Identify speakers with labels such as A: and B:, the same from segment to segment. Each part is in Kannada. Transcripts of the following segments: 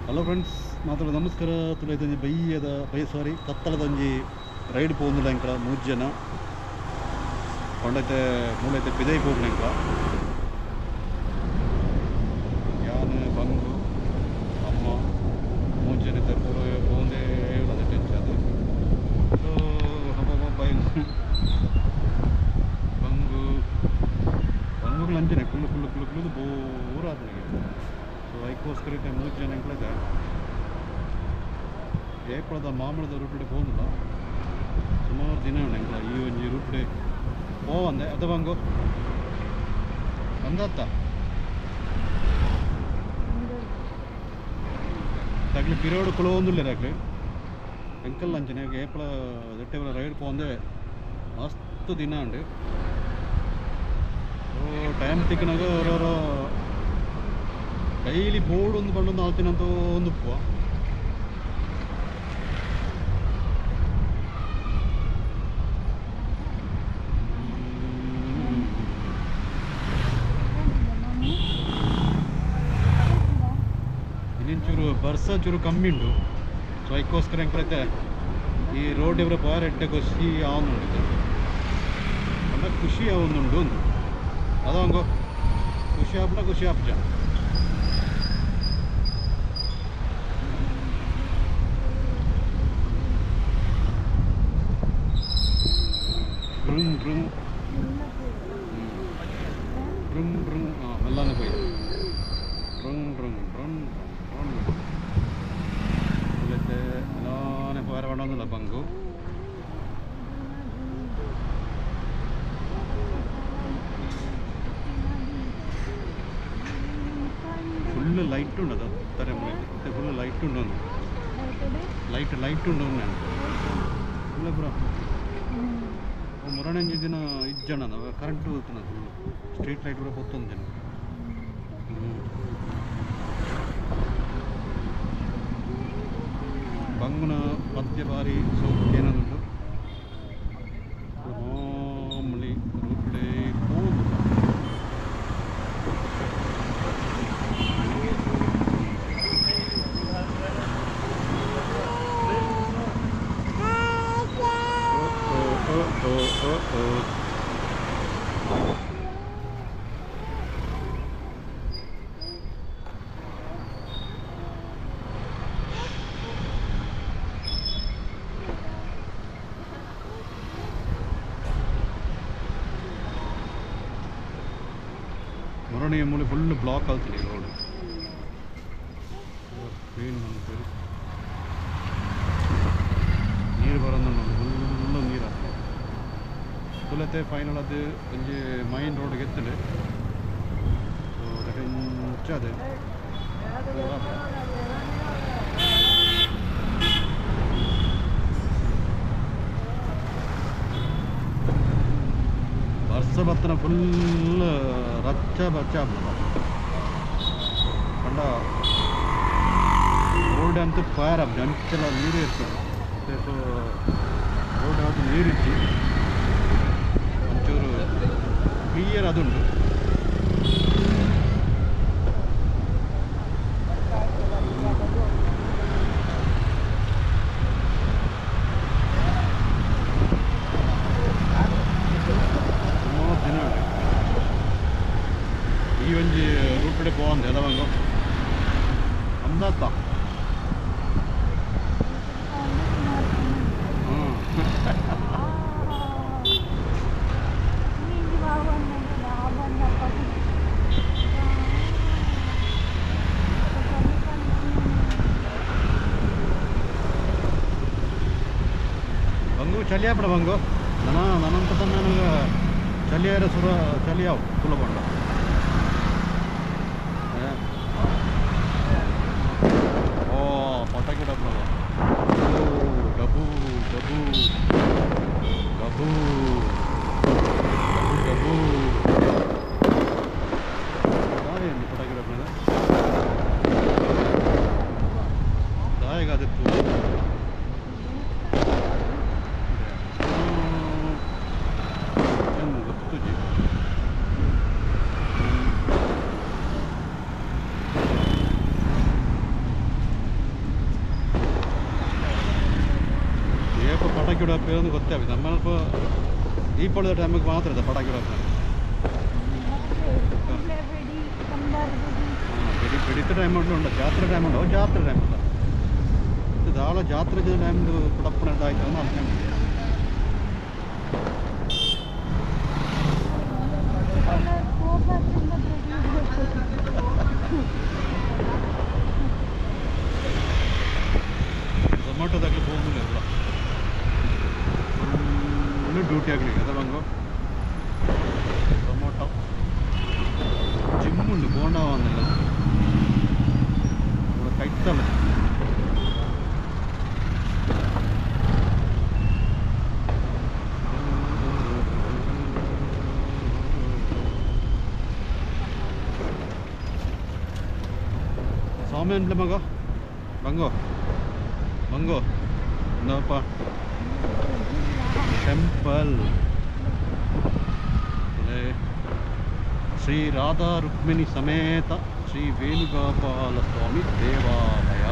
A: ಹಲೋ ಫ್ರೆಂಡ್ಸ್, ಮಾತಾಡೋದು ನಮಸ್ಕಾರ. ತುಳಿದಂಜಿ ಸಾರಿ ಕತ್ತಲದಂಜಿ ರೈಡ್ പോകുന്നിಲ್ಲ ಎಂಕಲ 3 ಜನ ಕೊಂಡೈತೆ ಮೂಳೈತೆ ಪಿದೈ ಹೋಗ್ಲ ಎಂಕಲ ಯಾನು ಬಂಗು ಅಮ್ಮ 3 ಜನ ಇದ್ದ ಪೂರ ಹೋಗೇ ಇಲ್ಲದ ಟೆನ್ಷನ್ ಅದು. ಸೊ ಹಬ್ಬ ಬಂಗುಗಳು ಅಂಜನೆ ಕುಲ್ಲು ಬೋರ್ ಆದನಿಗೆ. ಸೊ ಅದಕ್ಕೋಸ್ಕರ 3 ಜನ ಎಂಕ್ಲದ ಏಪಳದ ಮಾಮಳದ ರೂಟ್ಡೆ പോകുന്നിಲ್ಲ. ಸುಮಾರು ದಿನ ಎಂಕ್ಲ ಈ ಒಂಜಿ ರೂಟ್ಡೆ പോവന്നെ അത് ಬಂಗು ಅಂದತ್ತ ತಗ್ಲಿ ಪಿರಿಯೋಡು ಕುಳವೊಂದಿಲ್ಲ ರಾಕ್ಲಿ ಎಂಕಲ್ ಅಂಚನೆ ಏಪಳ ದಟ್ಟೆ ರೈಡ್ പോಂದೆ ಮಸ್ತ್ ದಿನ ಉಂಡು. ಟೈಮ್ ತಿಕ್ಕನಾಗ ಓರೋರೋ ಡೈಲಿ ಬೋರ್ಡ್ ಒಂದು ಬಂಡೊಂದು ಆಲ್ತಿನಂತ ಒಂದು ಪುವ ಇನ್ನೇನು ಚೂರು ಬರ್ಸ ಚೂರು ಕಮ್ಮಿ ಉಂಟು. ಸೊ ಅದಕ್ಕೋಸ್ಕರ ಎಂಕೈತೆ ಈ ರೋಡ್ ಇವರ ಪವರ್ ಎಡ್ಡೆ ಖುಷಿ ಆವೊಂದುಂಡು ಅಂಡ ಖುಷಿ ಆವೊಂದುಂಡು ಒಂದು ಅದಂಗೋ ಖುಷಿ ಆಪ್ಜ ಮೆಲ್ಲಾನೆ പോയി ഇല്ലത്തെ മെല്ലാനെ പോരാ വേണമെന്നില്ല പങ്കു. ഫുള്ള് ലൈറ്റ് ഉണ്ട്. അത് അത്ര ഫുള്ള് ലൈറ്റ് ഉണ്ടോന്ന് ಲೈಟ್ ಉಂಡು ನಾನು ಇಲ್ಲ ಬ್ರೋ ಮುರಣೆ ದಿನ ಇಜ್ಜಣ ಕರೆಂಟ್ ಹೋಗ್ತಾನೆ ಫುಲ್ಲು ಸ್ಟ್ರೀಟ್ ಲೈಟ್ ಕೂಡ ಗೊತ್ತೊಂದು ಜನ ಬಂಗುನ ಮಧ್ಯ ಬಾರಿ ಸೌಖ್ಯ ಏನದುಂಟು ಮಾಮೂಲಿ ರೂಟ್ಡೆ ಹೋಗುದು. ಮುರಣಿಯ ಮೂಲೆ ಫುಲ್ ಬ್ಲಾಕ್ ಆಗ್ತಿದೆ ರೋಡ್. ನೀರು ಬರೋದು ಫುಲ್ಲು ನೀರು ಆಗ್ತದೆ. ಫುಲ್ಲತ್ತೆ ಫೈನಲ್ ಅದು ಒಂಜಿ ಮೈನ್ ರೋಡ್ಗೆ ಎತ್ತಲೆ. ಸೊ ಅದಕ್ಕೆ ಇಂಚದೆ ವರ್ಷ ಬತ್ತನ ಫುಲ್ ರಚ್ಚ ಬಚ್ಚ ಕಂಡ ರೋಡ್ ಅಂತೂ ಫೈರ್ ಆಪ್ ಅಂಚೆಲ್ಲ ನೀರು ಇರ್ತದೆ. ಸೊ ರೋಡ್ ಅದು ನೀರಿಚ್ಚಿ ಒಂಚೂರು ಕ್ಲಿಯರ್ ಅದುಂಟು. ಸುಮಾರು ದಿನ ಉಂಟು ಈ ಒಂಜಿ ರೂಟ್ಡೆ പോവാൻ ಎದವಂಗು ಅಂದತ್ತ ಬಂಗು ಚಲಿಯಾಪಡ ಬಂಗು ನನಂತ ನನಗೆ ಚಲಿಯಾರ ಚಲಿಯಾವು ಸುಲಭ ಓ ಪಟಾಕಿ ಡಬ್ಬ ಡಬ್ಬು ಡಬ್ಬು ಡಬ್ಬು ಡಬ್ಬು ಏನು ಪಟಾಕಿ ಡಬ್ಬ ದಾಯಗಾದಿತ್ತು. ಗೊತ್ತು ಪಟಾಕಿ ಉಡಾಪಿರೋದು ಗೊತ್ತಾಗುತ್ತೆ ನಮ್ಮಲ್ಪ ದೀಪಾವಳಿ ಟೈಮಿಗೆ ಮಾತ್ರ ಇದೆ ಪಟಾಕಿ ಉಡಾಪ പിടിത്ത ടൈമുണ്ട് ജാത്ര ടൈമുണ്ടോ ജാത്ര ടൈമുണ്ടോ ഇത് നാളെ ജാത്ര ചെയ്ത ടൈമിൽ കുടപ്പണ ഇതായിട്ടാണ് അറിയാൻ ಝೊಮ್ಯಾಟೋದಾಗಲಿ പോകുന്നില്ല ಎಲ್ಲ ಫುಲ್ಲು ಡ್ಯೂಟಿ ಆಗಲಿ ಅದ ಬಂಗೋ ಝೊಮ್ಯಾಟೋ ಜಿಮ್ಮುಂಡು ಬೋಂಡ വന്നില്ല ഇവിടെ കൈത്തല്ല ಸ್ವಾಮಿ ಅಂದ್ಲೆ ಮಗ ಬಂಗೋ ಬಂಗೋ ಎಂದಪ್ಪ ಟೆಂಪಲ್ ಶ್ರೀ ರಾಧಾ ರುಕ್ಮಿಣಿ ಸಮೇತ ಶ್ರೀ ವೇಣುಗೋಪಾಲ ಸ್ವಾಮಿ ದೇವಾಲಯ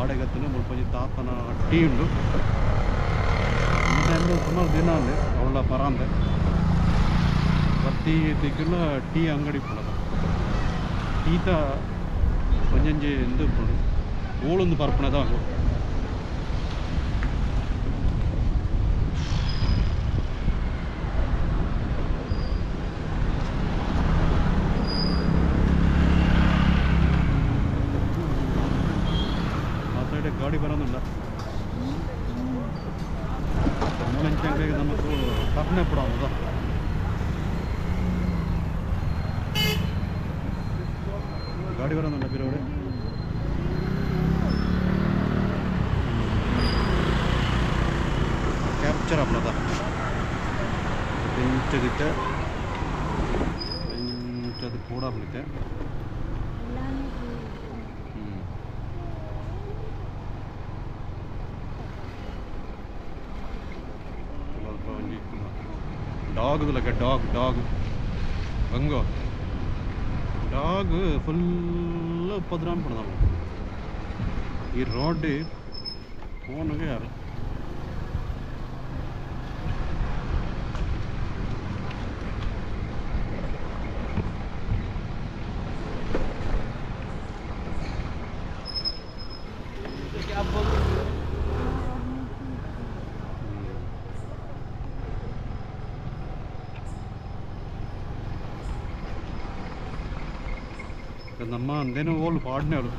A: ಆಡೆಗತ್ತಿನ ಮುಲ್ಪಂಜಿ ತಾತನ ಟೀ ಉಂಡು ಇಂದು ಸುಮಾರು ದಿನ ಅಂದೆ ಅವಳ ಪರಂದೆ ಪ್ರತಿ ದಿಕ್ಕುಲ ಟೀ ಅಂಗಡಿ ಪುಡದ ಟೀತ ಒಂಜಂಜಿ ಎಂದು ಪುಡು ಓಳೊಂದು ಪರ್ಪಣದ ಗಾಡಿ ಬರೋದಿಲ್ಲ ಮೂಲೆಂಚಂಗೆ ನಮಗೂ ಕಪ್ಪನೆ ಬಿಡೋದು ಗಾಡಿ ಬರೋದಿಲ್ಲ ಬೇರೆ ಕ್ಯಾಪ್ಚರ್ ಆಗ್ತದ ಇಂಚದಿತ್ತೆ ಇಂಚದು ಕೂಡ ಬಿಡುತ್ತೆ ಡಾಗ್ ಲಕ್ಕೆ ಡಾಗ್ ಬಂಗೋ ಡಾಗ್ ಫುಲ್ ಉಪದ್ರವ ಪಡ್ದ ಈ ರೋಡ್ ಫೋನ್ಗೆ ಯಾರು ನಮ್ಮ ಅಂದೇನೋ ಓಲ್ ಪಾಡ್ನೆ ಅವಳು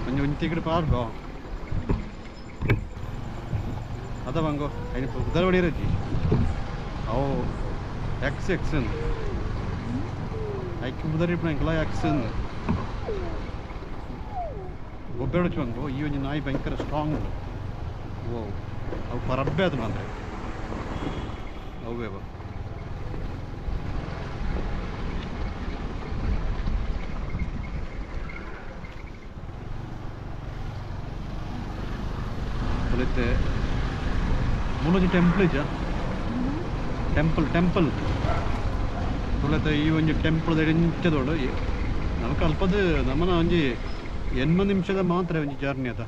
A: கொஞ்சம் ஒஞ்சிக்கிட்டு பாருங்கோ அதான் வாங்கோ இப்போ உதவடி இருக்கு ஓ எக்ஸ் ಐಕ್ಯ ಮುದರಿಪ್ಪ ಎಂಕಲ ಎಕ್ಸನ್ ಒಬ್ಬೆಡಚು ಬಂಗೋ ಈ ಒಂದು ನಾಯಿ ಭಯಂಕರ ಸ್ಟ್ರಾಂಗ್ ಉಂಟು ಓ ಅವು ಪರಬ್ಬೆ ಅದು ಮಾತ್ರ ಅವೇ ಮತ್ತೆ ಮೂಲಜಿ ಟೆಂಪಲ್ ತುಳತೆ ಈ ಒಂದು ಟೆಂಪಲ್ ಎಂಚದೋಡು ನಮಗೆ ಅಲ್ಪದ ನಮ್ಮನ ಒಂಜಿ 8 ನಿಮಿಷದ ಮಾತ್ರ ಒಂಜಿ ಜರ್ನಿ ಅದ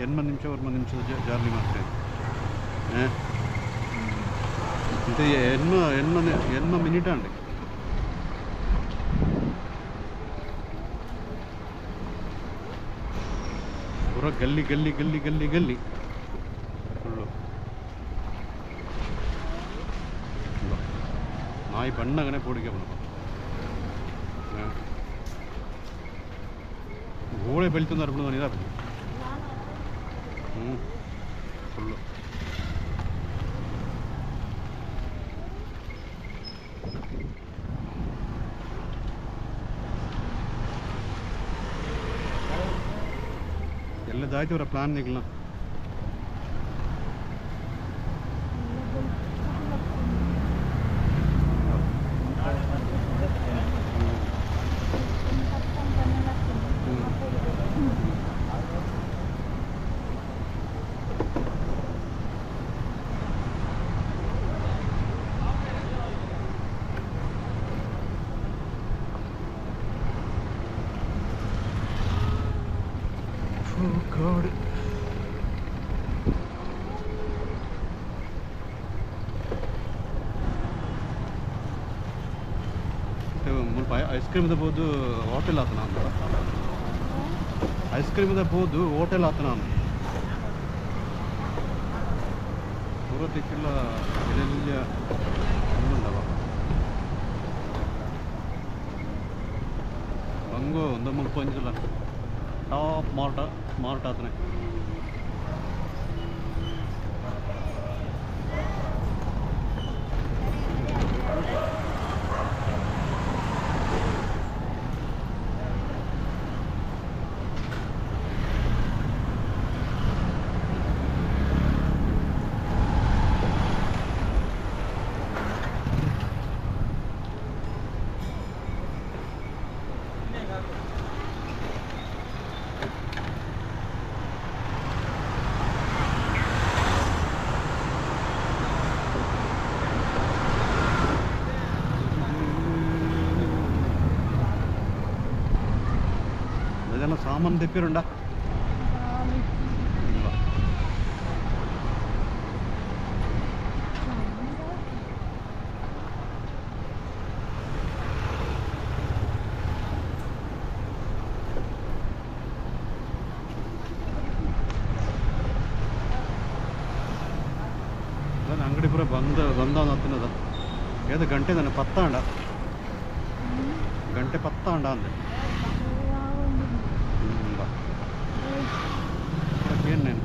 A: 8 ನಿಮಿಷ 1 ನಿಮಿಷದ ಜರ್ನಿ ಮಾತ್ರ ಮತ್ತೆ 8 ಮಿನಿಟ್ ಅಂడి ಪೂರ ಗಲ್ಲಿ ಫುಲ್ಲು ನಾಯಿ ಬಣ್ಣಗನೆ ಪೋಡಿಗೆ ಬಂದು ಗೋಳೆ ಬೆಳಿತಂದು ಅರ್ಬಿಡು ನೀರ ಫುಲ್ಲು ಎಲ್ಲದಾಯ್ತು ಪ್ಲಾನ್ ನಿಗ್ಲ God. ಮುಲ್ಪ ಐಸ್ ಕ್ರೀಮ್ದ ಬೋದು ಹೋಟೆಲ್ ಆತನ ಅಂತ ಐಸ್ ಕ್ರೀಮ್ದ ಬೋದು ಹೋಟೆಲ್ ಆತನ ಅಂತ ಪೂರ್ವದಿಕ್ಕೆಲ್ಲ ಇದೆಲ್ಲ ಒಂದುಂಡವ ಹಂಗು ಒಂದು ಮುಲ್ಪ ಅಂಜಿಲ್ಲ ಟಾಪ್ ಮಾರ್ಟ್ ಆತನೆ ಇದೆಲ್ಲ ಸಾಮಾನು ತೆಪ್ಪಿರುಂಡ ಇಲ್ಲ ಅಂಗಡಿ ಪೂರ ಬಂದ ಏದು ಗಂಟೆ ನಾನು ಪತ್ತಾಂಡ ಗಂಟೆ ಪತ್ತಾಂಡ ಅಂದೆ ಏನೇನು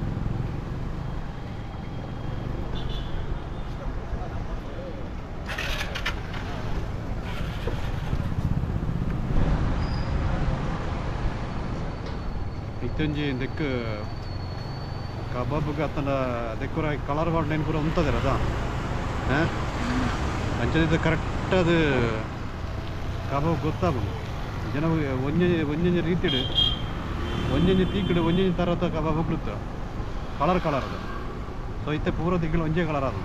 A: ಇತ್ತಂಜಿ ದೆಕ್ ಕಬಾಬ್ಗೆ ಅತ್ತನ ದೆಕ್ಕೂರ ಕಲರ್ ವಾಡ್ ಪೂರ ಉಂತದಿರ ಅದ ಅಂಚದಿದ್ದ ಕರೆಕ್ಟ್ ಅದು ಕಬಾಬ್ ಗೊತ್ತಾಗೋದು ಜನ ಒಂಜೊಂಜಿ ರೀತಿಡು ಒಂಜೊಂಜಿ ತೀಕಡು ಒಂಜೊಂಜಿ ಥರದ ಕಬಾಬ್ ಹೋಗ್ಲುತ್ತ ಕಲರ್ ಅದು ಸೊ ಇತ್ತೆ ಪೂರ ದಿಕ್ಕಲು ಒಂಜೇ ಕಲರ್ ಅದು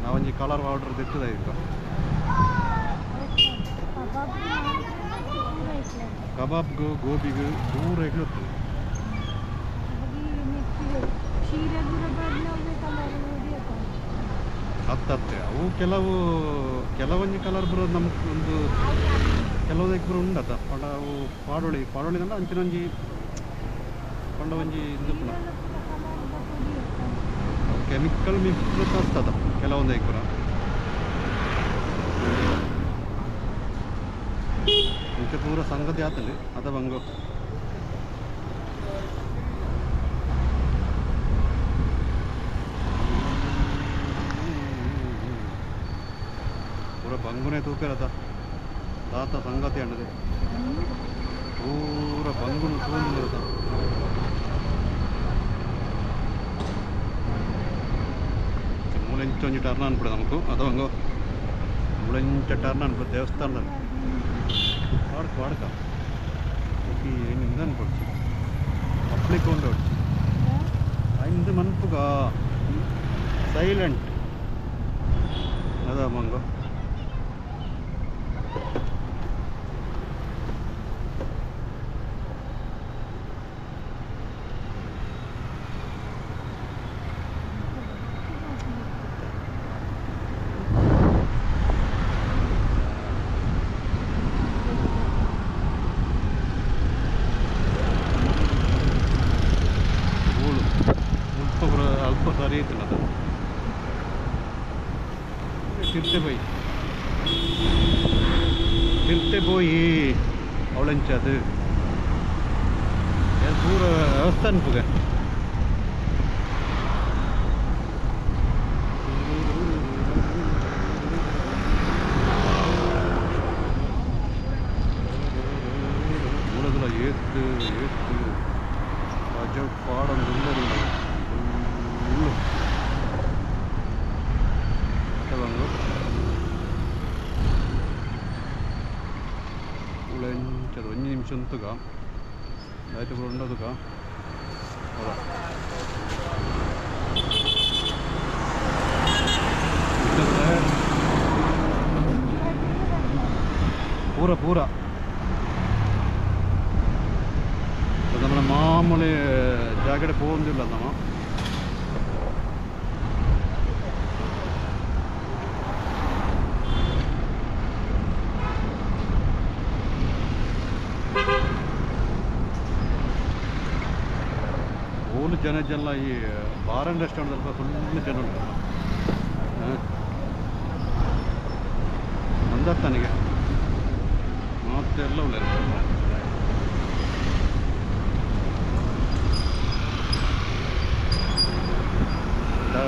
A: ನಾವೊಂಜಿ ಕಲರ್ ಆರ್ಡರ್ ತೆತ್ತದ ಈಗ ಕಬಾಬ್ಗು ಗೋಬಿಗೂ ಪೂರ ಇಗ್ಲುತ್ತು ಹತ್ತತ್ತೆ ಅವು ಕೆಲವೊಂಜಿ ಕಲರ್ ಬರೋದು ನಮ್ಗೆ ಒಂದು ಕೆಲವುದಕ್ಕೆ ಬರೋ ಉಂಡತ ಅವು ಪಾಡೋಳಿ ಅಂದ ಅಂಚಿನೊಂಜಿ ಪಂಡ ಒಂಜಿ ಇದು ಕೆಮಿಕಲ್ ಮಿಕ್ಸ್ ಆಗ್ತದ ಕೆಲವೊಂದು ಪುರ ಇಂಚೆ ಪೂರ ಸಂಗತಿ ಆತಲ್ಲಿ ಅದ ಬಂಗು ಪೂರ ಬಂಗುನೇ ತೂಪಿರತ ತಾತ ಸಂಗತಿ ಅನ್ನದೆ ಪೂರ ಬಂಗುನು ತೂಂದಿರತ ಮೂಲೆಂಚೊಂಜಿ ಟರ್ನ್ ಅನ್ಬಿಡ ನಮಕು ಅದು ಹಂಗೋ ಮೂಲೆಂಚ ಟರ್ನ್ ಅನ್ಬಿಡ ದೇವಸ್ಥಾನದಲ್ಲಿ ವಾಡ್ಕ ಏನಿಂದ ಅನ್ಕೊಡ್ಸಿ ಅಪ್ಲಿಕೊಂಡು ಹೊಡ್ಸಿ ಐದು ಮನ್ಪುಗ ಸೈಲೆಂಟ್ ಅದ ಮಂಗೋ ಅಲ್ಪ ಸರಿ ಇತ್ತು ಅದು ತಿರ್ತೆ ಪೋಯಿ ಅವಳಂಚದು ಪೂರ ವ್ಯವಸ್ಥೆ ಅನ್ಪುಗ ಮೂಲದಲ್ಲ ಏತ್ತು ರಾಜ ಪಾಡೊಂದು ಫುಲ್ಲು ಬಂದು ಉಳೆಂಚದು ಒಂಜಿ ನಿಮಿಷ ಅಂತುಗ ಆಯ್ತು ಉಂಡದುಗ ಪೂರ ಅದನ್ನು ಮಾಮೂಲಿ ಜಾಗಡೆ പോകുന്നിಲ್ಲ ನಾವು. ಫುಲ್ ಜನ ಈ ಬಾರ್ ಆ್ಯಂಡ್ ರೆಸ್ಟೋರೆಂಟ್ ಸ್ವಲ್ಪ ಫುಲ್ ಜನ ಉಂಟು. ಅಂದತ್ತನಿಗೆ ಮತ್ತೆಲ್ಲ ಒಳ್ಳೆ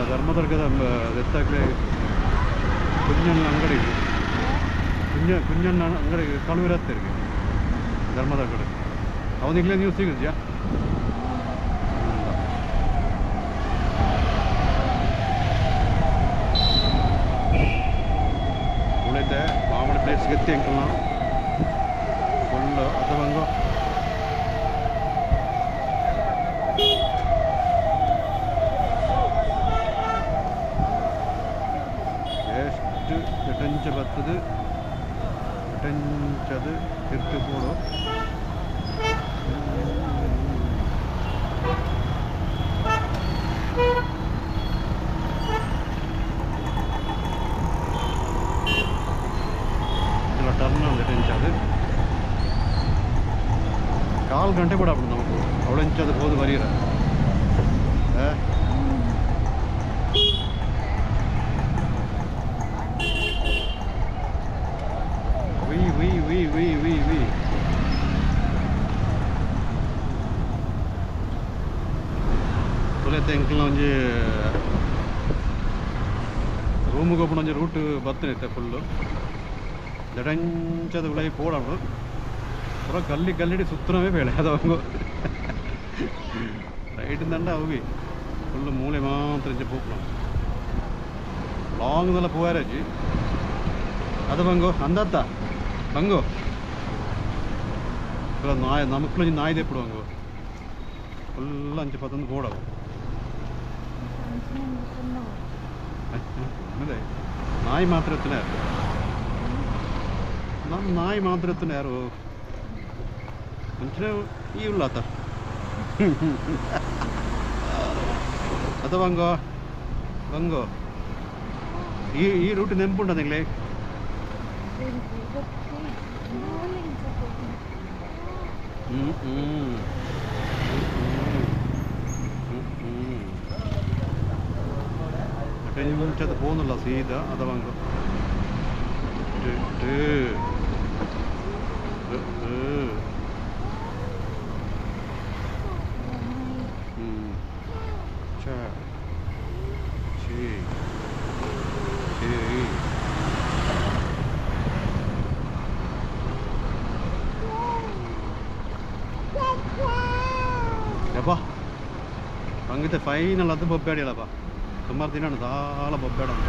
A: ಧರ್ಮದುರ್ಗದ ಎತ್ತಾಗಲೇ ಕುಂಜಣ್ಣ ಅಂಗಡಿ ಕುಂಜಣ್ಣ ಅಂಗಡಿ ಕಳುವಿರತ್ತರಿಗೆ ಧರ್ಮದ ಕಡೆ ಅವನಿಗ್ಲೇ ನೀವು ಸಿಗುದ್ಯಾ? ಉಳಿತೆ ಮಾಮೂಲಿ ಪ್ಲೇಸ್ ಗೆತ್ತಿ ಅಂಕಲ್ ನಾವು ಫುಲ್ಲು ಅಥವಾ ಎಷ್ಟು ಎಟಂಚ ಬರ್ತದೆ ಎಟಂಚದು ತಿರ್ತು ಕೂಡು ಇಲ್ಲ ಟರ್ನ್ ಒಂದು ಎಟಂಚದು 4 ಗಂಟೆ ಕೂಡ ಆಗ್ಬಿಡು ನಮಗೆ ಅವಳೆಂಚದು ಹೋದು ಬರೀರ ವಿ ತುಲೆತ್ತೆ ಎಂಕಲ್ನ ಒಂಜಿ ರೂಮಿಗೆ ಹೋಗ್ಬಿಟ್ಟು ಒಂಜಿ ರೂಟ್ ಬರ್ತೈತೆ ಫುಲ್ಲು ಜಡಂಚದ ಉಳೈ ಪೋಡಾಡು ಪೂರ ಗಲ್ಲಿಡಿ ಸುತ್ತನವೇ ಬೇಳೆ ಅದು റൈറ്റിൽ അവുകി ഫുള്ള് മൂളി മാത്രം ഇഞ്ചി പൂക്കണം ലോങ് നല്ല പോവാരജി അത് പങ്കോ അന്താത്ത പങ്കോ നായ നമുക്കുള്ള നായ തെപ്പിടുവാങ്കോ ഫുള്ള് 5-10 പോടാവും അതെ നായ് മാത്രത്തിനായിരുന്നു ನಮ್ಮ ನಾಯಿ ಮಾತ್ರ ಯಾರು ಮುಂಚೆ ಈ ಉಳ್ಳಾತ ಅದು ಬಂಗೋ ಬಂಗೋ ಈ ರೂಟ್ ನೆಂಪುಂಟ ನಿಂಗ್ಲೇ ಮುಂಚೆ ಅದು പോകുന്നില്ല സീത അത് വാങ്ങോ ಯಪ್ಪಾ ಹಂಗಿತ್ತೆ ಫೈನಲ್ ಅದು ಬೊಬ್ಬಾಡಿ ಅಲ್ಲಪ್ಪ ಸುಮಾರು ದಿನ ಸಾಲ ಬೊಬ್ಬಾಡ ಅಂತ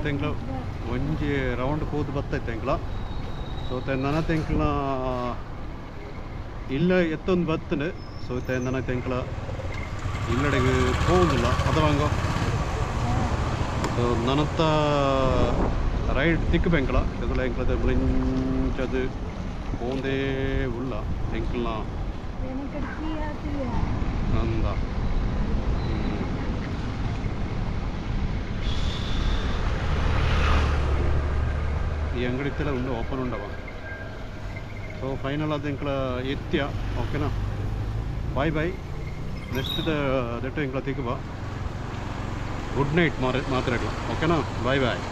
A: ತೆಂಕ್ಲ ಒಂಜಿ ರೌಂಡ್ ಕೂತು ಬರ್ತೈತೆ ತೆಂಕ್ಲ ಸೋತೆ ನನ್ನ ತೆಂಕ್ಲ ಇಲ್ಲ ಎತ್ತೊಂದು ಬರ್ತನೆ ಸೋತೆ ನನ್ನ ತೆಂಕ್ಲ ಇಲ್ಲಡೆಗೆ ಹೋಗುದಿಲ್ಲ ಅದವಂಗೋ ಸೊ ನನ್ನತ್ತ ರೈಡ್ ತಿಕ್ಕು ಬೆಂಕ್ಲ ಎದುಲ ಎಂಕ್ಲದ ಮುಂಚದು ಹೋಂದೇ ಉಳ್ಳ ತೆಂಕ್ಲ ಅಂದ ಈ ಅಂಗಡಿ ಇತ್ತೆಲ್ಲ ಉಂಡು ಓಪನ್ ಉಂಡವ ಸೊ ಫೈನಲ್ ಅದು ಎಂಕ್ಲ ಎತ್ಯ ಓಕೆನಾ ಬಾಯ್ ಬಾಯ್ ನೆಕ್ಸ್ಟ್ ದಟ್ಟು ಎಂಕ್ಲ ತಿಕ್ಕುವ ಗುಡ್ ನೈಟ್ ಮಾತ್ರ ಓಕೆನಾ ಬಾಯ್ ಬಾಯ್